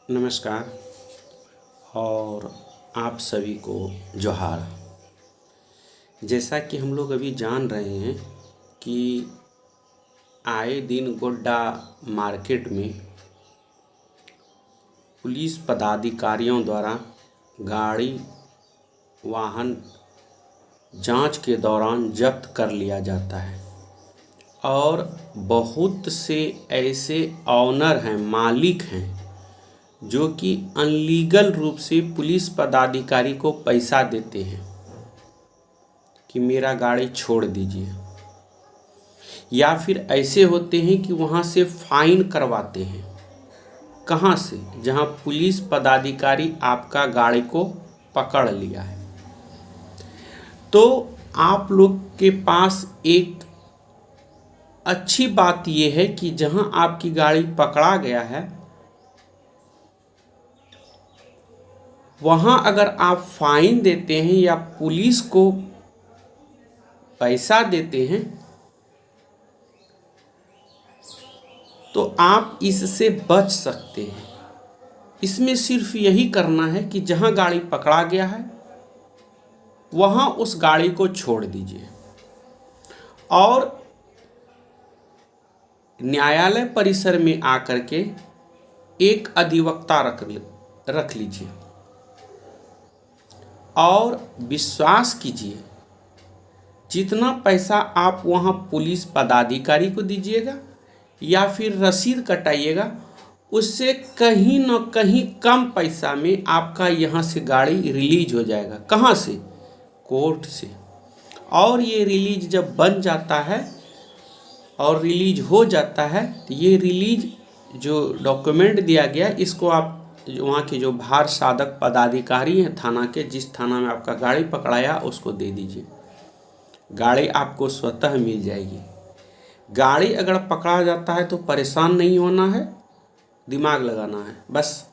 नमस्कार और आप सभी को जोहार। जैसा कि हम लोग अभी जान रहे हैं कि आए दिन गोड्डा मार्केट में पुलिस पदाधिकारियों द्वारा गाड़ी वाहन जांच के दौरान जब्त कर लिया जाता है और बहुत से ऐसे ऑनर हैं, मालिक हैं जो कि अनलीगल रूप से पुलिस पदाधिकारी को पैसा देते हैं कि मेरा गाड़ी छोड़ दीजिए, या फिर ऐसे होते हैं कि वहाँ से फाइन करवाते हैं। कहाँ से? जहाँ पुलिस पदाधिकारी आपका गाड़ी को पकड़ लिया है। तो आप लोग के पास एक अच्छी बात यह है कि जहाँ आपकी गाड़ी पकड़ा गया है वहाँ अगर आप फाइन देते हैं या पुलिस को पैसा देते हैं तो आप इससे बच सकते हैं। इसमें सिर्फ यही करना है कि जहाँ गाड़ी पकड़ा गया है वहाँ उस गाड़ी को छोड़ दीजिए और न्यायालय परिसर में आकर के एक अधिवक्ता रख लीजिए और विश्वास कीजिए, जितना पैसा आप वहाँ पुलिस पदाधिकारी को दीजिएगा या फिर रसीद कटाइएगा उससे कहीं न कहीं कम पैसा में आपका यहाँ से गाड़ी रिलीज हो जाएगा। कहाँ से? कोर्ट से। और ये रिलीज जब बन जाता है और रिलीज हो जाता है तो ये रिलीज जो डॉक्यूमेंट दिया गया इसको आप वहाँ के जो भार साधक पदाधिकारी हैं थाना के, जिस थाना में आपका गाड़ी पकड़ाया उसको दे दीजिए। गाड़ी आपको स्वतः मिल जाएगी। गाड़ी अगर पकड़ा जाता है तो परेशान नहीं होना है, दिमाग लगाना है बस।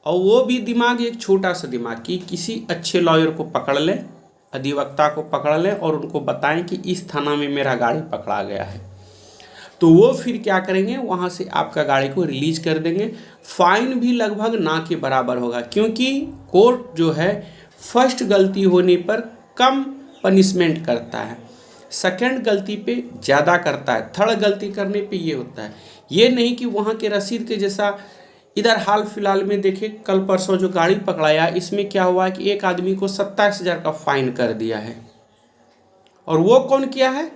और वो भी दिमाग एक छोटा सा दिमाग कि किसी अच्छे लॉयर को पकड़ लें, अधिवक्ता को पकड़ लें और उनको बताएं कि इस थाना में मेरा गाड़ी पकड़ा गया है। तो वो फिर क्या करेंगे, वहाँ से आपका गाड़ी को रिलीज कर देंगे। फाइन भी लगभग ना के बराबर होगा क्योंकि कोर्ट जो है फर्स्ट गलती होने पर कम पनिशमेंट करता है, सेकंड गलती पे ज़्यादा करता है, थर्ड गलती करने पे ये होता है। ये नहीं कि वहाँ के रसीद के जैसा इधर हाल फिलहाल में देखे कल परसों जो गाड़ी पकड़ाया इसमें क्या हुआ कि एक आदमी को 27,000 का फाइन कर दिया है। और वो कौन किया है?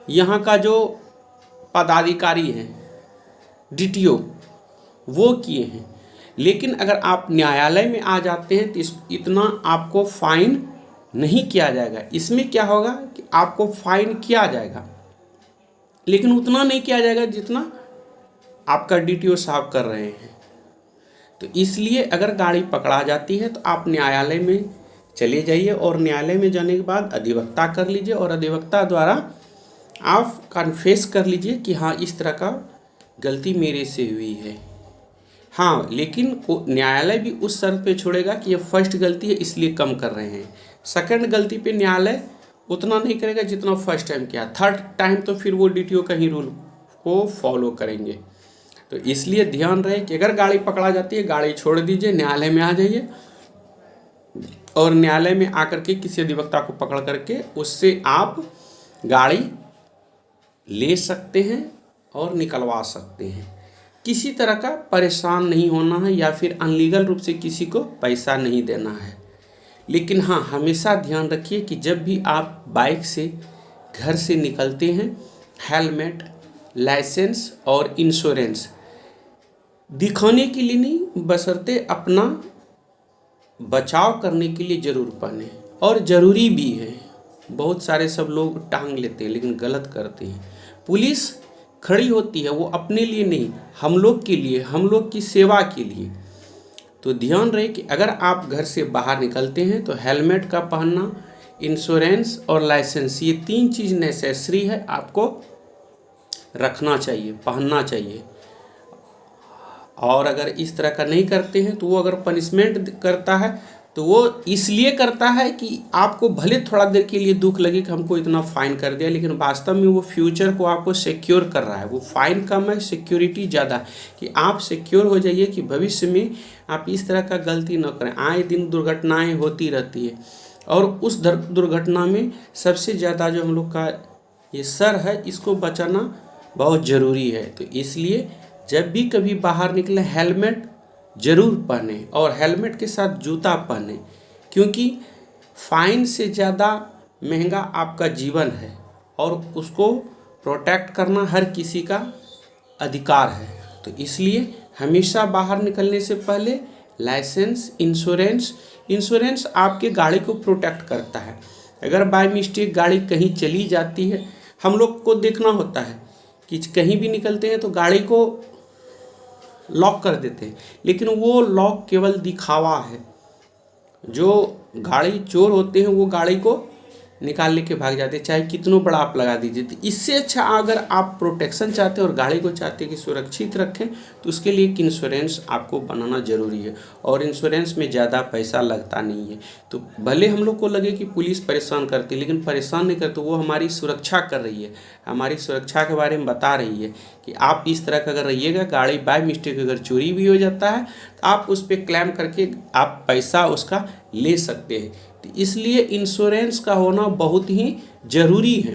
यहाँ का जो पदाधिकारी हैं, डीटीओ, वो किए हैं। लेकिन अगर आप न्यायालय में आ जाते हैं तो इतना आपको फाइन नहीं किया जाएगा। इसमें क्या होगा कि आपको फाइन किया जाएगा लेकिन उतना नहीं किया जाएगा जितना आपका डीटीओ साहब कर रहे हैं। तो इसलिए अगर गाड़ी पकड़ा जाती है तो आप न्यायालय में चले जाइए और न्यायालय में जाने के बाद अधिवक्ता कर लीजिए और अधिवक्ता द्वारा आप कन्फेस कर लीजिए कि हाँ इस तरह का गलती मेरे से हुई है। हाँ, लेकिन न्यायालय भी उस शर्त पे छोड़ेगा कि ये फर्स्ट गलती है इसलिए कम कर रहे हैं। सेकंड गलती पे न्यायालय उतना नहीं करेगा जितना फर्स्ट टाइम किया। थर्ड टाइम तो फिर वो डीटीओ का ही रूल को फॉलो करेंगे। तो इसलिए ध्यान रहे कि अगर गाड़ी पकड़ा जाती है गाड़ी छोड़ दीजिए, न्यायालय में आ जाइए और न्यायालय में आकर के किसी अधिवक्ता को पकड़ करके उससे आप गाड़ी ले सकते हैं और निकलवा सकते हैं। किसी तरह का परेशान नहीं होना है या फिर अनलीगल रूप से किसी को पैसा नहीं देना है। लेकिन हाँ, हमेशा ध्यान रखिए कि जब भी आप बाइक से घर से निकलते हैं हेलमेट, लाइसेंस और इंश्योरेंस दिखाने के लिए नहीं, बशर्ते अपना बचाव करने के लिए ज़रूर पहने। और ज़रूरी भी है। बहुत सारे सब लोग टांग लेते हैं लेकिन गलत करते हैं। पुलिस खड़ी होती है वो अपने लिए नहीं, हम लोग के लिए, हम लोग की सेवा के लिए। तो ध्यान रहे कि अगर आप घर से बाहर निकलते हैं तो हेलमेट का पहनना, इंश्योरेंस और लाइसेंस, ये 3 चीज़ नेसेसरी है, आपको रखना चाहिए, पहनना चाहिए। और अगर इस तरह का नहीं करते हैं तो वो अगर पनिशमेंट करता है तो वो इसलिए करता है कि आपको भले थोड़ा देर के लिए दुख लगे कि हमको इतना फाइन कर दिया, लेकिन वास्तव में वो फ्यूचर को आपको सिक्योर कर रहा है। वो फाइन कम है, सिक्योरिटी ज़्यादा है, कि आप सिक्योर हो जाइए कि भविष्य में आप इस तरह का गलती न करें। आए दिन दुर्घटनाएं होती रहती है, और उस दुर्घटना में सबसे ज़्यादा जो हम लोग का ये सर है, इसको बचाना बहुत ज़रूरी है। तो इसलिए जब भी कभी बाहर निकले हेलमेट ज़रूर पहने, और हेलमेट के साथ जूता पहने, क्योंकि फाइन से ज़्यादा महंगा आपका जीवन है, और उसको प्रोटेक्ट करना हर किसी का अधिकार है। तो इसलिए हमेशा बाहर निकलने से पहले लाइसेंस, इंश्योरेंस आपके गाड़ी को प्रोटेक्ट करता है। अगर बाय मिस्टेक गाड़ी कहीं चली जाती है, हम लोग को देखना होता है कि कहीं भी निकलते हैं तो गाड़ी को लॉक कर देते हैं, लेकिन वो लॉक केवल दिखावा है। जो गाड़ी चोर होते हैं वो गाड़ी को निकाल लेके भाग जाते हैं, चाहे कितनों बड़ा आप लगा दीजिए। तो इससे अच्छा अगर आप प्रोटेक्शन चाहते हैं और गाड़ी को चाहते हैं कि सुरक्षित रखें, तो उसके लिए एक इंश्योरेंस आपको बनाना ज़रूरी है। और इंश्योरेंस में ज़्यादा पैसा लगता नहीं है। तो भले हम लोग को लगे कि पुलिस परेशान करती है, लेकिन परेशान नहीं करती, वो हमारी सुरक्षा कर रही है, हमारी सुरक्षा के बारे में बता रही है कि आप इस तरह का अगर रहिएगा, गाड़ी बाय मिस्टेक अगर चोरी भी हो जाता है तो आप उस पर क्लेम करके आप पैसा उसका ले सकते हैं। तो इसलिए इंश्योरेंस का होना बहुत ही ज़रूरी है।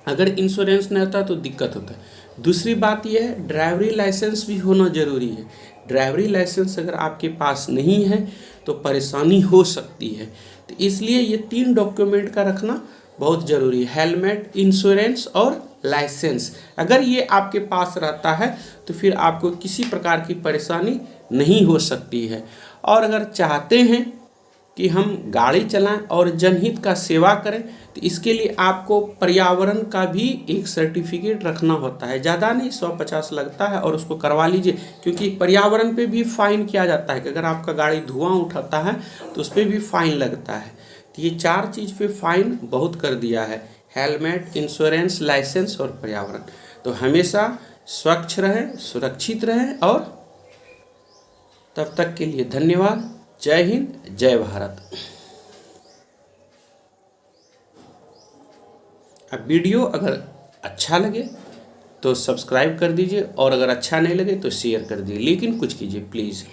अगर इंश्योरेंस नहीं होता तो दिक्कत होता है। दूसरी बात यह है, ड्राइवरी लाइसेंस भी होना ज़रूरी है। ड्राइवरी लाइसेंस अगर आपके पास नहीं है तो परेशानी हो सकती है। तो इसलिए ये 3 डॉक्यूमेंट का रखना बहुत ज़रूरी है, हेलमेट, इंश्योरेंस और लाइसेंस। अगर ये आपके पास रहता है तो फिर आपको किसी प्रकार की परेशानी नहीं हो सकती है। और अगर चाहते हैं कि हम गाड़ी चलाएं और जनहित का सेवा करें, तो इसके लिए आपको पर्यावरण का भी एक सर्टिफिकेट रखना होता है। ज़्यादा नहीं, 150 लगता है, और उसको करवा लीजिए, क्योंकि पर्यावरण पे भी फाइन किया जाता है कि अगर आपका गाड़ी धुआं उठाता है तो उस पर भी फाइन लगता है। तो ये 4 चीज़ पे फाइन बहुत कर दिया है, हेलमेट, इंश्योरेंस, लाइसेंस और पर्यावरण। तो हमेशा स्वच्छ रहें, सुरक्षित रहें, और तब तक के लिए धन्यवाद। जय हिंद, जय भारत। अब वीडियो अगर अच्छा लगे तो सब्सक्राइब कर दीजिए, और अगर अच्छा नहीं लगे तो शेयर कर दीजिए, लेकिन कुछ कीजिए प्लीज़।